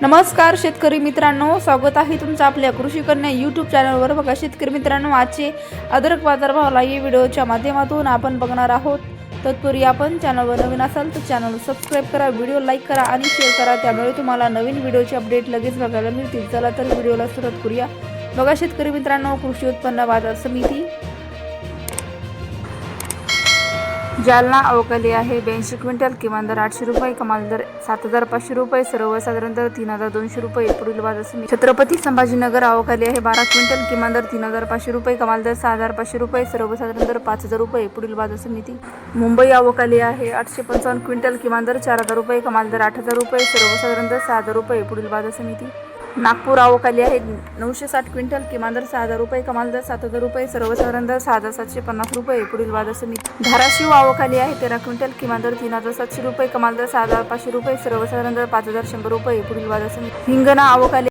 नमस्कार शेतकरी मित्रांनो, स्वागत आहे तुमचं आपल्या कृषी कन्या यूट्यूब चॅनलवर। बघा शेतकरी मित्रांनो, आजचे अद्रक बाजारभाव या व्हिडिओच्या माध्यमातून आपण बघणार आहोत। तत्पूर्वी आपण चॅनलवर नवीन असाल तर चॅनल सबस्क्राइब करा, व्हिडिओ लाईक करा आणि शेअर करा, त्यामुळे तुम्हाला नवीन व्हिडिओचे अपडेट लगेच बघायला मिळतील। चला तर व्हिडिओला सुरुवात करूया। बघा शेतकरी मित्रांनो, कृषी उत्पन्न बाजार समिती जालना अवकाली आहे 82 क्विंटल, किमान दर 800 रुपये, कमाल दर 7500 रुपये, सर्वसाधारण दर 3200 रुपये। पुढील बाजार समिती छत्रपती संभाजीनगर अवकाली आहे 12 क्विंटल, किमान दर 3500 रुपये, कमाल दर 6500 रुपये, सर्वसाधारण दर 5000 रुपये। पुढील बाजार समिती मुंबई अवकाली आहे 855 क्विंटल, किमान दर 4000 रुपये, कमाल दर 8000 रुपये, सर्वसाधारण दर 6000 रुपये। पुढील बाजार समिती नागपूर अवकाली आहे 960 क्विंटल, किमान दर 6000 रुपये, कमाल दर 7000 रुपये, सर्वसाधारण दर 6750 रुपये। पुढील बाजार समिती धाराशिव अवकाली आहे 13 क्विंटल, किमान दर 3700 रुपये, कमाल दर 6500 रुपये, सर्वसाधारण दर 5100 रुपये। पुढील बाजार समिती हिंगणा अवकाली